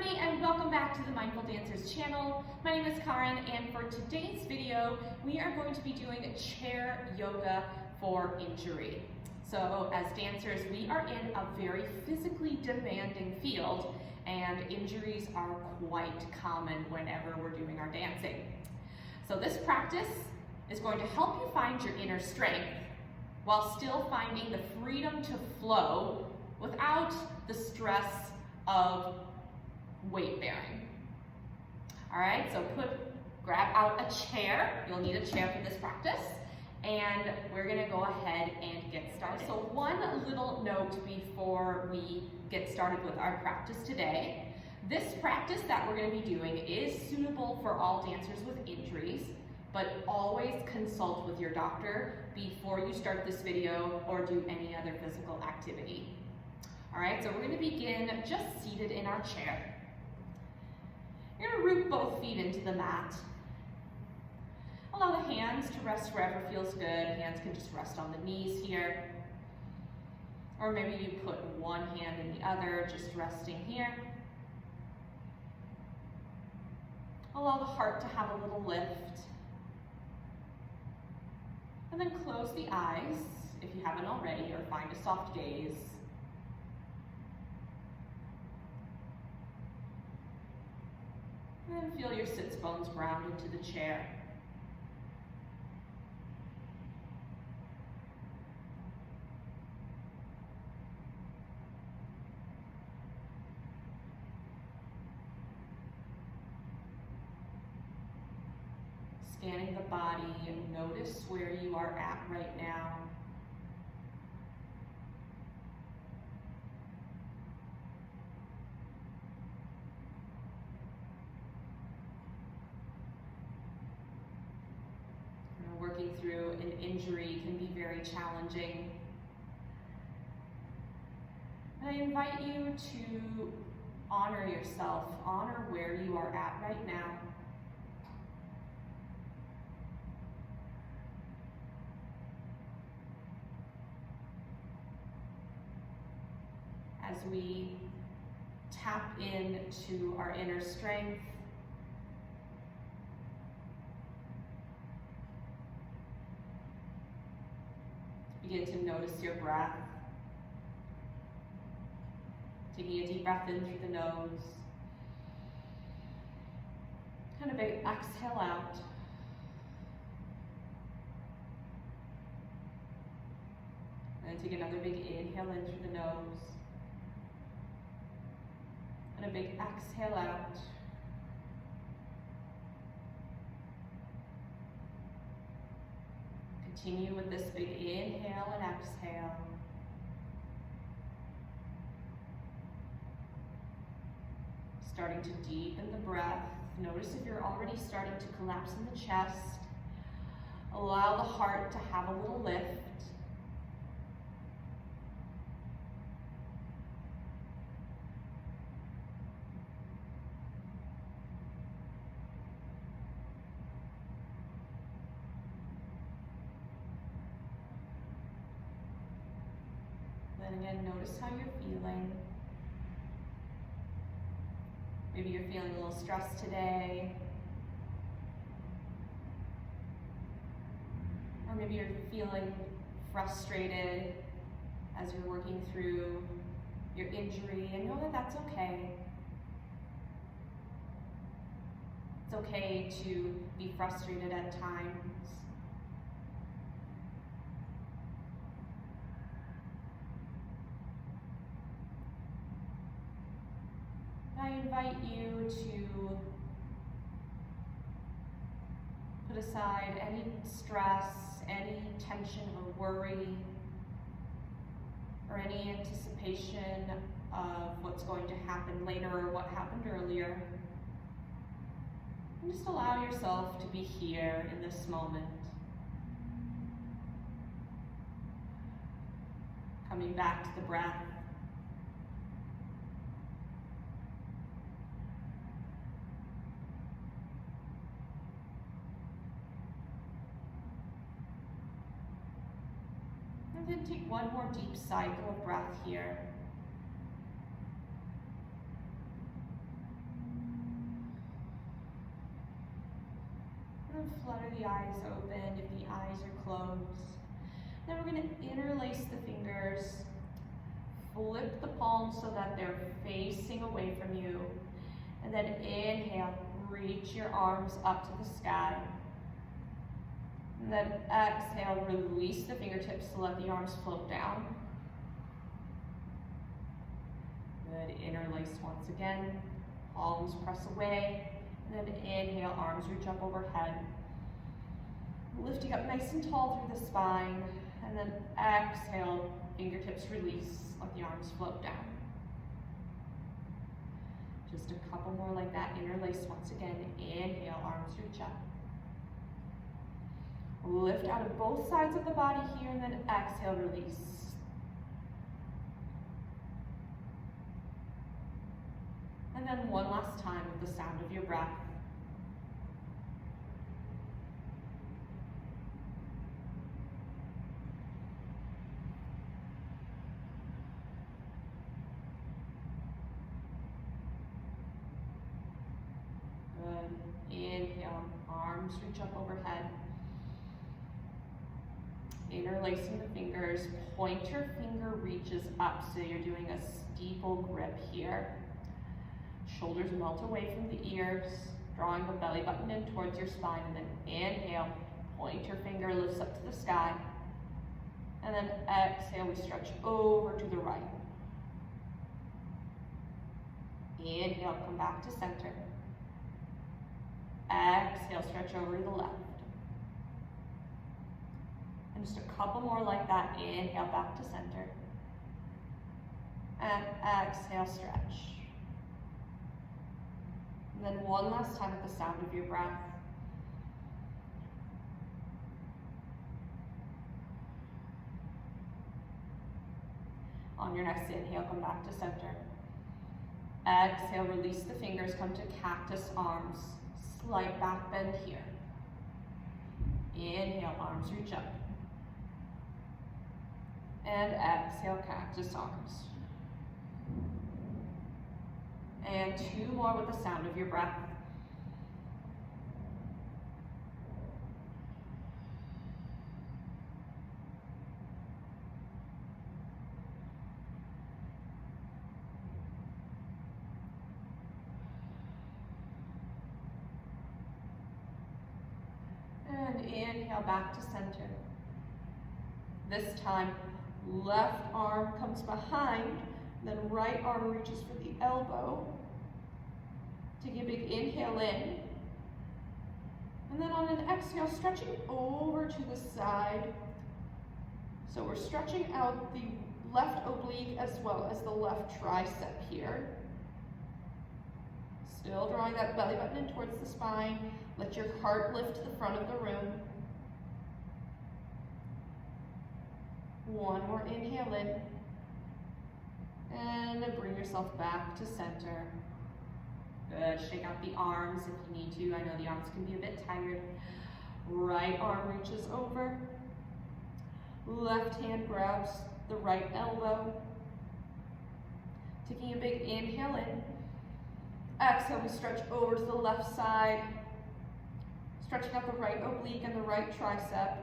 everybody, and welcome back to the Mindful Dancers channel. My name is Karen, and for today's video, we are going to be doing chair yoga for injury. So as dancers, we are in a very physically demanding field, and injuries are quite common whenever we're doing our dancing. So this practice is going to help you find your inner strength while still finding the freedom to flow without the stress of weight bearing. All right, so grab out a chair. You'll need a chair for this practice, and we're gonna go ahead and get started. So one little note before we get started with our practice today. This practice that we're gonna be doing is suitable for all dancers with injuries, but always consult with your doctor before you start this video or do any other physical activity. All right, so we're gonna begin just seated in our chair. You're gonna root both feet into the mat. Allow the hands to rest wherever feels good. Hands can just rest on the knees here. Or maybe you put one hand in the other, just resting here. Allow the heart to have a little lift. And then close the eyes, if you haven't already, or find a soft gaze. And then feel your sits bones ground into the chair. Scanning the body, and notice where you are at right now. Working through an injury can be very challenging. And I invite you to honor yourself, honor where you are at right now. As we tap into our inner strength, begin to notice your breath. Taking a deep breath in through the nose. And a big exhale out. And then take another big inhale in through the nose. And a big exhale out. Continue with this big inhale and exhale. Starting to deepen the breath. Notice if you're already starting to collapse in the chest. Allow the heart to have a little lift. And again, notice how you're feeling. Maybe you're feeling a little stressed today. Or maybe you're feeling frustrated as you're working through your injury, and know that that's okay. It's okay to be frustrated at times. I invite you to put aside any stress, any tension or worry, or any anticipation of what's going to happen later or what happened earlier. And just allow yourself to be here in this moment. Coming back to the breath. And then take one more deep cycle of breath here. flutter the eyes open if the eyes are closed. Then we're going to interlace the fingers, flip the palms so that they're facing away from you, and then inhale, reach your arms up to the sky. And then exhale, release the fingertips to let the arms float down. Good, interlace once again, palms press away, and then inhale, arms reach up overhead. Lifting up nice and tall through the spine, and then exhale, fingertips release, let the arms float down. Just a couple more like that, interlace once again, inhale, arms reach up. Lift out of both sides of the body here, and then exhale, release. And then one last time with the sound of your breath. Good. Inhale, arms reach up overhead. Interlacing the fingers, pointer finger reaches up, so you're doing a steeple grip here. Shoulders melt away from the ears, drawing the belly button in towards your spine, and then inhale, pointer finger lifts up to the sky, and then exhale, we stretch over to the right. Inhale, come back to center. Exhale, stretch over to the left. And just a couple more like that. Inhale, back to center. And exhale, stretch. And then one last time with the sound of your breath. On your next inhale, come back to center. Exhale, release the fingers, come to cactus arms. Slight back bend here. Inhale, arms reach up. And exhale, cactus arms. And two more with the sound of your breath. And inhale, back to center. This time, left arm comes behind, then right arm reaches for the elbow. Take a big inhale in. And then on an exhale, stretching over to the side. So we're stretching out the left oblique as well as the left tricep here. Still drawing that belly button in towards the spine. Let your heart lift to the front of the room. One more inhale in. And bring yourself back to center. Good, shake out the arms if you need to. I know the arms can be a bit tired. Right arm reaches over. Left hand grabs the right elbow. Taking a big inhale in. Exhale, we stretch over to the left side. Stretching out the right oblique and the right tricep.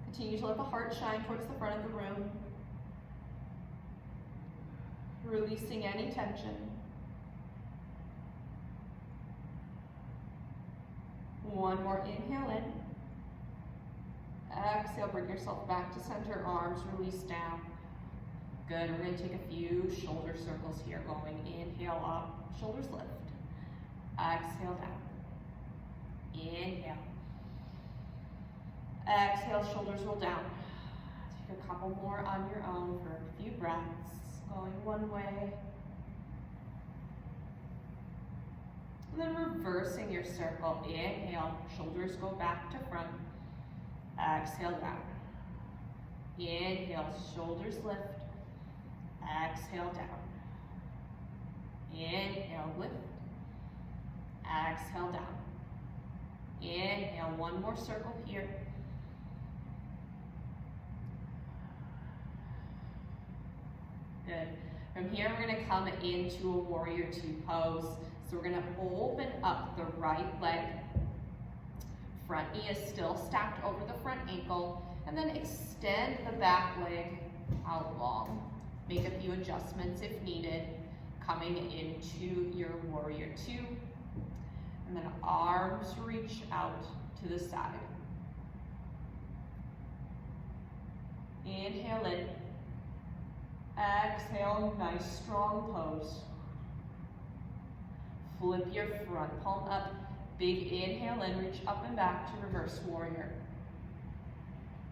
Continue to let the heart shine towards the front of the room. Releasing any tension. One more inhale in. Exhale, bring yourself back to center, arms release down. Good, we're going to take a few shoulder circles here going. Inhale up, shoulders lift. Exhale down. Inhale. Exhale, shoulders roll down. Take a couple more on your own for a few breaths. Going one way. And then reversing your circle. Inhale, shoulders go back to front. Exhale down. Inhale, shoulders lift. Exhale down. Inhale, lift. Exhale down. Inhale, one more circle here. Good. From here, we're going to come into a warrior two pose. So So we're gonna open up the right leg. Front knee is still stacked over the front ankle, and then extend the back leg out long. Make a few adjustments if needed, coming into your warrior two. And then arms reach out to the side. Inhale in. Exhale, nice strong pose. Flip your front palm up. Big inhale in, reach up and back to reverse warrior.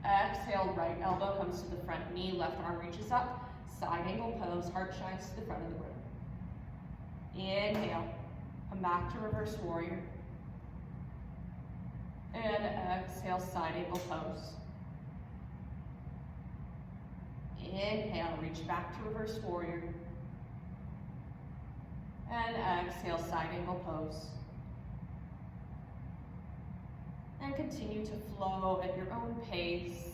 Exhale, right elbow comes to the front knee, left arm reaches up. Side angle pose, heart shines to the front of the room. Inhale, come back to reverse warrior. And exhale, side angle pose. Inhale, reach back to reverse warrior. And exhale, side angle pose. And continue to flow at your own pace,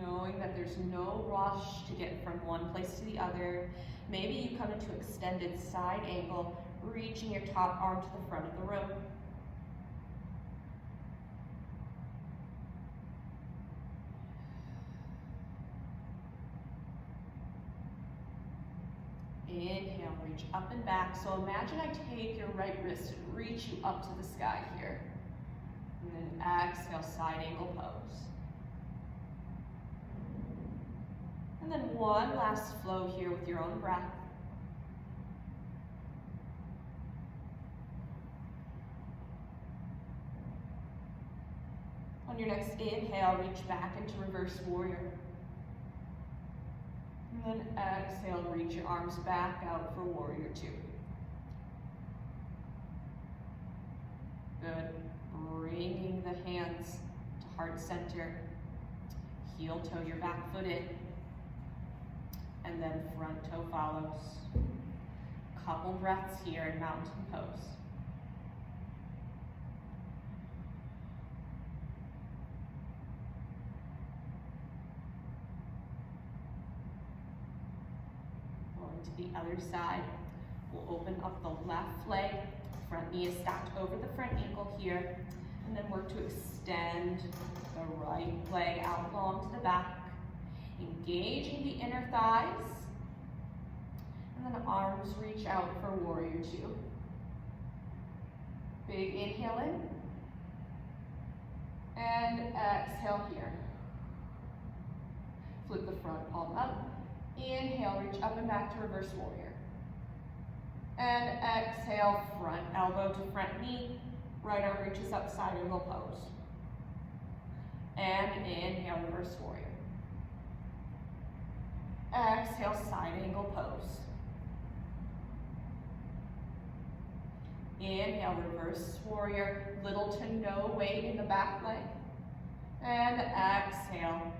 knowing that there's no rush to get from one place to the other. Maybe you come into extended side angle, reaching your top arm to the front of the room. Inhale, reach up and back. So imagine I take your right wrist and reach you up to the sky here. And then exhale, side angle pose. And then one last flow here with your own breath. On your next inhale, reach back into reverse warrior. And then exhale, reach your arms back out for warrior two. Good. Bringing the hands to heart center. Heel toe your back foot in. And then front toe follows. Couple breaths here in mountain pose. To the other side, we'll open up the left leg, front knee is stacked over the front ankle here, and then work to extend the right leg out long to the back, engaging the inner thighs, and then arms reach out for warrior two. Big inhale in, and exhale here. Flip the front palm up. Inhale, reach up and back to reverse warrior. And exhale, front elbow to front knee. Right arm reaches up, side angle pose. And inhale, reverse warrior. Exhale, side angle pose. Inhale, reverse warrior. Little to no weight in the back leg. And exhale,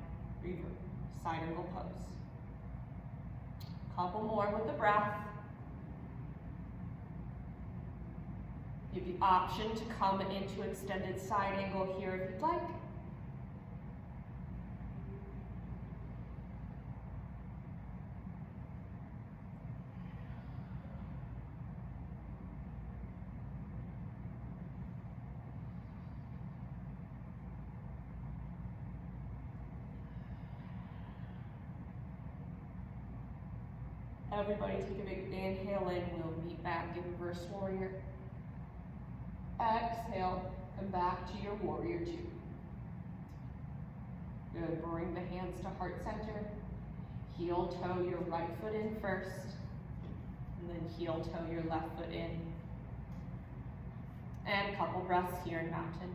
reverse, side angle pose. Couple more with the breath. You have the option to come into extended side angle here if you'd like. Everybody take a big inhale in, we'll meet back in reverse warrior. Exhale, and back to your warrior two. Good, bring the hands to heart center. Heel toe your right foot in first, and then heel toe your left foot in. And a couple breaths here in mountain.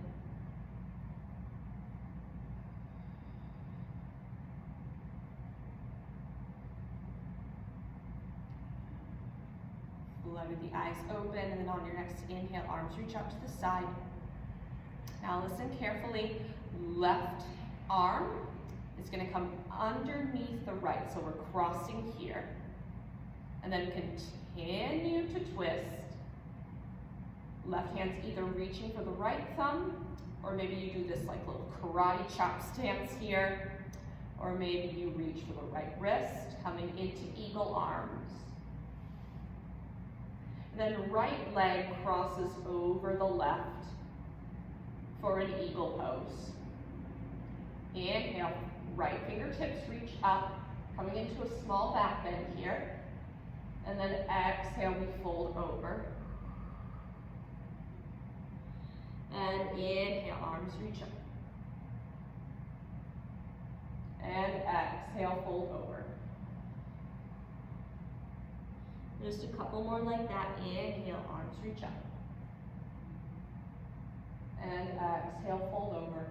Let the eyes open, and then on your next inhale, arms reach out to the side. Now listen carefully. Left arm is going to come underneath the right, so we're crossing here. And then continue to twist. Left hand's either reaching for the right thumb, or maybe you do this like little karate chop stance here, or maybe you reach for the right wrist, coming into eagle arms. Then right leg crosses over the left for an eagle pose. Inhale, right fingertips reach up, coming into a small back bend here. And then exhale, we fold over. And inhale, arms reach up. And exhale, fold over. Just a couple more like that. Inhale, arms reach up. And exhale, fold over.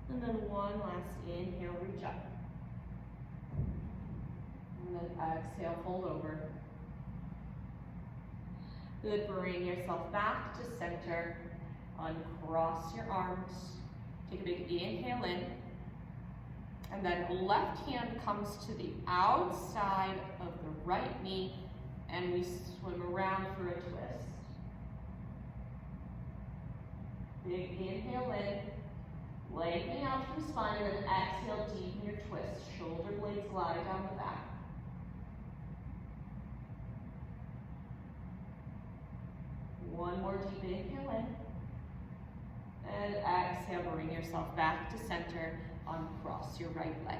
And then one last inhale, reach up. And then exhale, fold over. Good, bring yourself back to center. Uncross your arms. Take a big inhale in. And then left hand comes to the outside of the right knee, and we swim around for a twist. Big inhale in, lengthening out through the spine, and then exhale, deepen your twist. Shoulder blades glide down the back. One more deep inhale in, and exhale, bring yourself back to center. Uncross your right leg.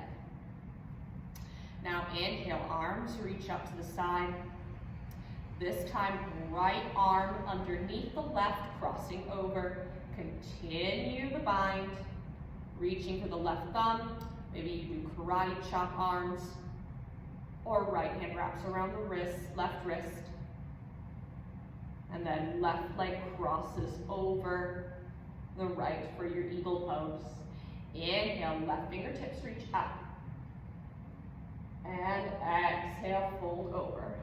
Now inhale, arms reach up to the side. This time, right arm underneath the left, crossing over. Continue the bind, reaching for the left thumb. Maybe you do karate chop arms, or right hand wraps around the wrist, left wrist. And then left leg crosses over the right for your eagle pose. Inhale, left fingertips reach up. And exhale, fold over.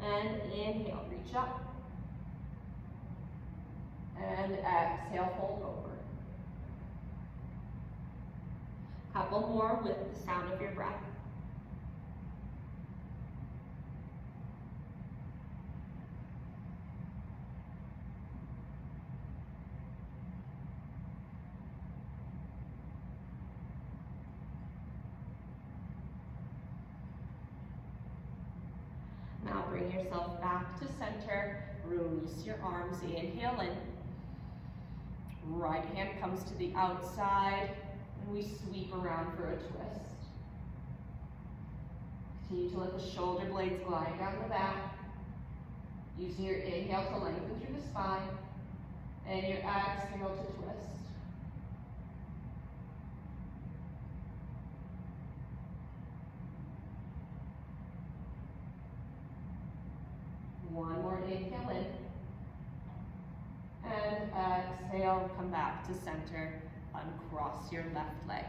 And inhale, reach up. And exhale, fold over. Couple more with the sound of your breath. Now bring yourself back to center. Release your arms. Inhale in. Right hand comes to the outside, and we sweep around for a twist. Continue to let the shoulder blades glide down the back. Using your inhale to lengthen through the spine, and your exhale to twist. One more inhale in. And exhale, come back to center. Uncross your left leg.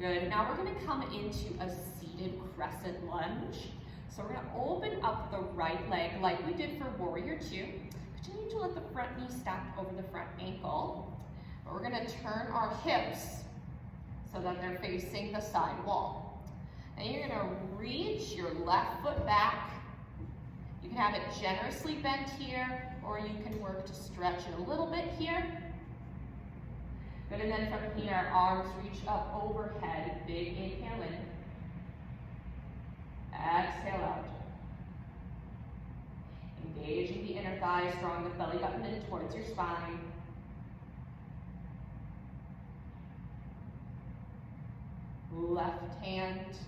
Good, now we're gonna come into a seated crescent lunge. So we're gonna open up the right leg like we did for warrior two. Continue to let the front knee stack over the front ankle. But we're gonna turn our hips so that they're facing the side wall. And you're gonna reach your left foot back. You can have it generously bent here, or you can work to stretch it a little bit here. Good, and then from here, arms reach up overhead. Big inhale in. Exhale out. Engaging the inner thighs, drawing the belly button in towards your spine. Left hand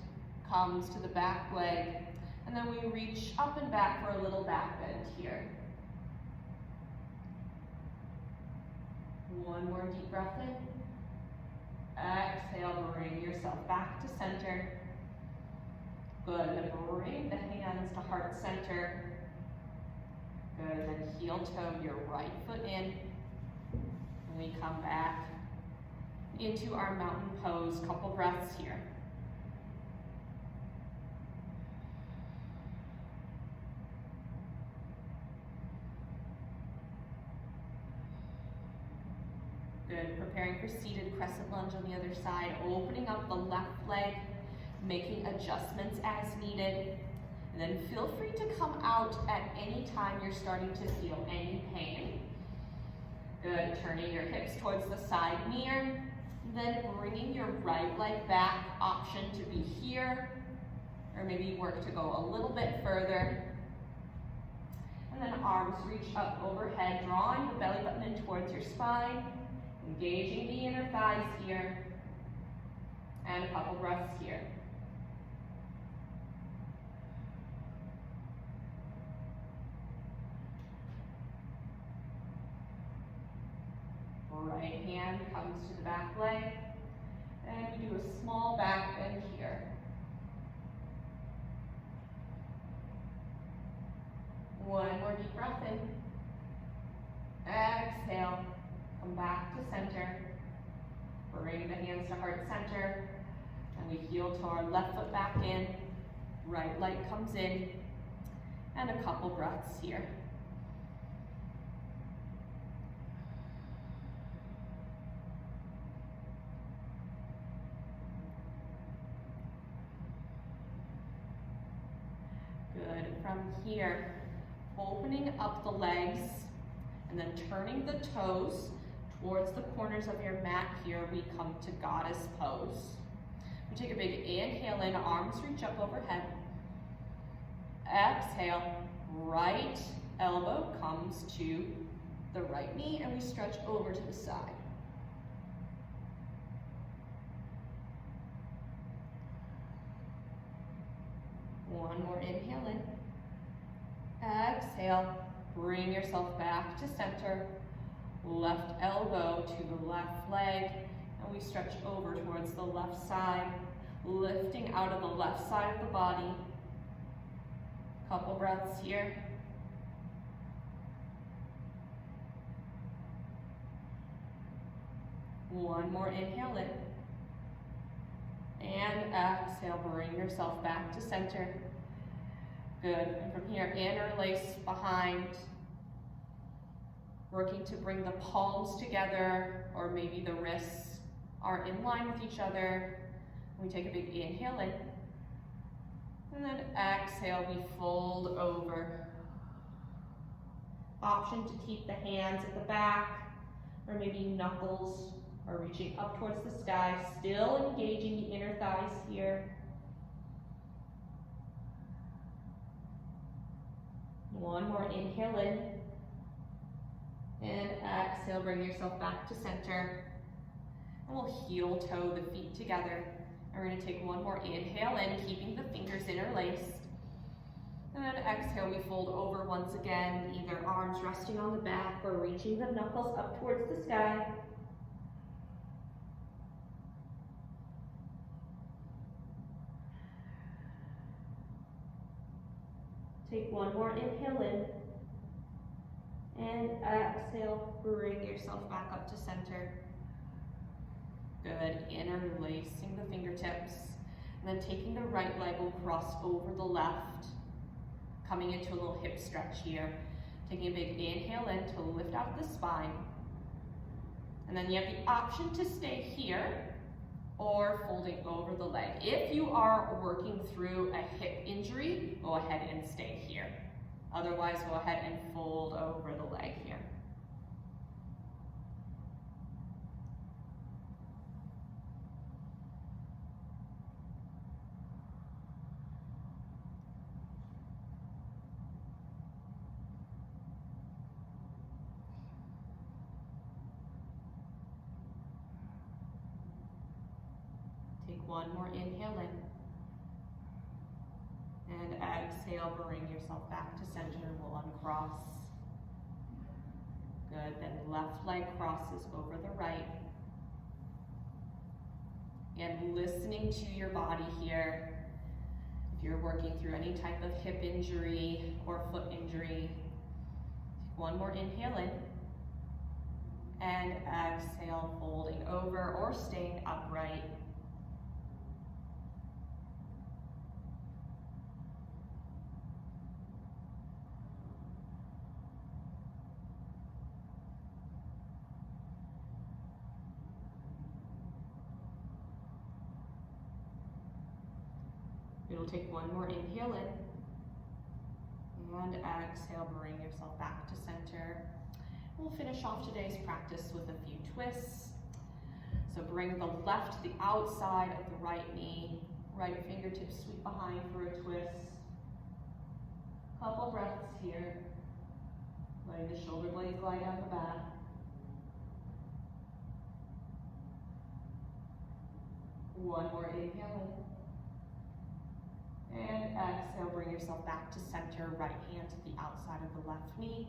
comes to the back leg. And then we reach up and back for a little back bend here. One more deep breath in. Exhale, bring yourself back to center. Good, and bring the hands to heart center. Good, and then heel toe your right foot in. And we come back into our mountain pose. Couple breaths here. Good, preparing for seated crescent lunge on the other side, opening up the left leg, making adjustments as needed, and then feel free to come out at any time you're starting to feel any pain. Good, turning your hips towards the side mirror, Then bringing your right leg back, option to be here, or maybe work to go a little bit further. And then arms reach up overhead, drawing the belly button in towards your spine, engaging the inner thighs here, and a couple breaths here. Right hand comes to the back leg, and we do a small back bend here. One more deep breath in. Exhale, come back to center. Bring the hands to heart center, and we heel to our left foot back in. Right leg comes in, and a couple breaths here. Good. From here, opening up the legs and then turning the toes towards the corners of your mat here, we come to goddess pose. We take a big inhale in, arms reach up overhead. Exhale, right elbow comes to the right knee, and we stretch over to the side. One more inhale in. Exhale, bring yourself back to center. Left elbow to the left leg, and we stretch over towards the left side, lifting out of the left side of the body. Couple breaths here. One more inhale in. And exhale, bring yourself back to center. Good. And from here, interlace behind. Working to bring the palms together, or maybe the wrists are in line with each other. We take a big inhale in. And then exhale, we fold over. Option to keep the hands at the back, or maybe knuckles are reaching up towards the sky, still engaging the inner thighs here. One more inhale in. And exhale, bring yourself back to center. And we'll heel toe the feet together. And we're going to take one more inhale in, keeping the fingers interlaced. And then exhale, we fold over once again, either arms resting on the back or reaching the knuckles up towards the sky. Take one more inhale in. And exhale, bring yourself back up to center. Good, interlacing the fingertips. And then taking the right leg will cross over the left, coming into a little hip stretch here. Taking a big inhale in to lift out the spine. And then you have the option to stay here or folding over the leg. If you are working through a hip injury, go ahead and stay here. Otherwise, go ahead and fold over the leg here. Take one more inhale in. And exhale, bring yourself back to center. We'll uncross. Good, then left leg crosses over the right. And listening to your body here. If you're working through any type of hip injury or foot injury, take one more inhale in. And exhale, folding over or staying upright. You'll take one more inhale in, and exhale, bring yourself back to center. We'll finish off today's practice with a few twists. So bring the left to the outside of the right knee. Right fingertips sweep behind for a twist. Couple breaths here. Letting the shoulder blades glide down the back. One more inhale in. And exhale, bring yourself back to center. Right hand to the outside of the left knee.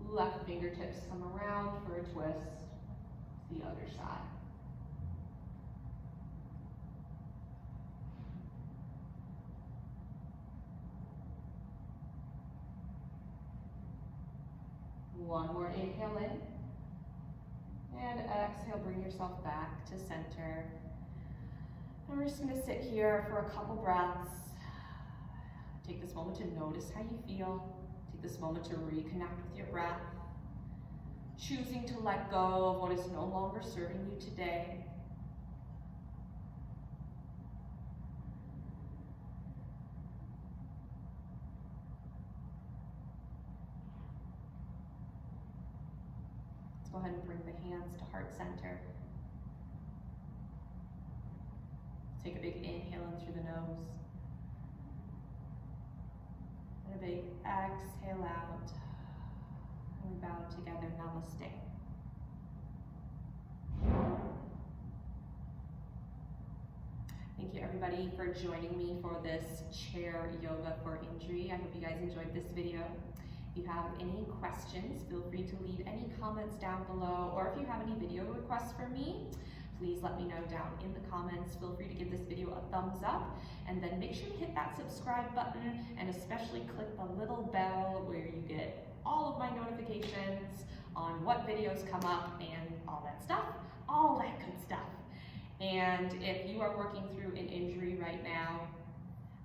Left fingertips come around for a twist. The other side. One more inhale in, and exhale, bring yourself back to center. And we're just gonna sit here for a couple breaths. Take this moment to notice how you feel. Take this moment to reconnect with your breath. Choosing to let go of what is no longer serving you today. Let's go ahead and bring the hands to heart center. Take a big inhale in through the nose. And a big exhale out. And we bow together, namaste. Thank you everybody for joining me for this chair yoga for injury. I hope you guys enjoyed this video. If you have any questions, feel free to leave any comments down below, or if you have any video requests for me, please let me know down in the comments. Feel free to give this video a thumbs up, and then make sure to hit that subscribe button, and especially click the little bell where you get all of my notifications on what videos come up and all that stuff, all that good stuff. And if you are working through an injury right now,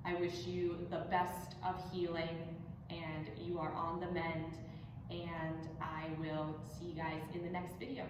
I wish you the best of healing, and you are on the mend, and I will see you guys in the next video.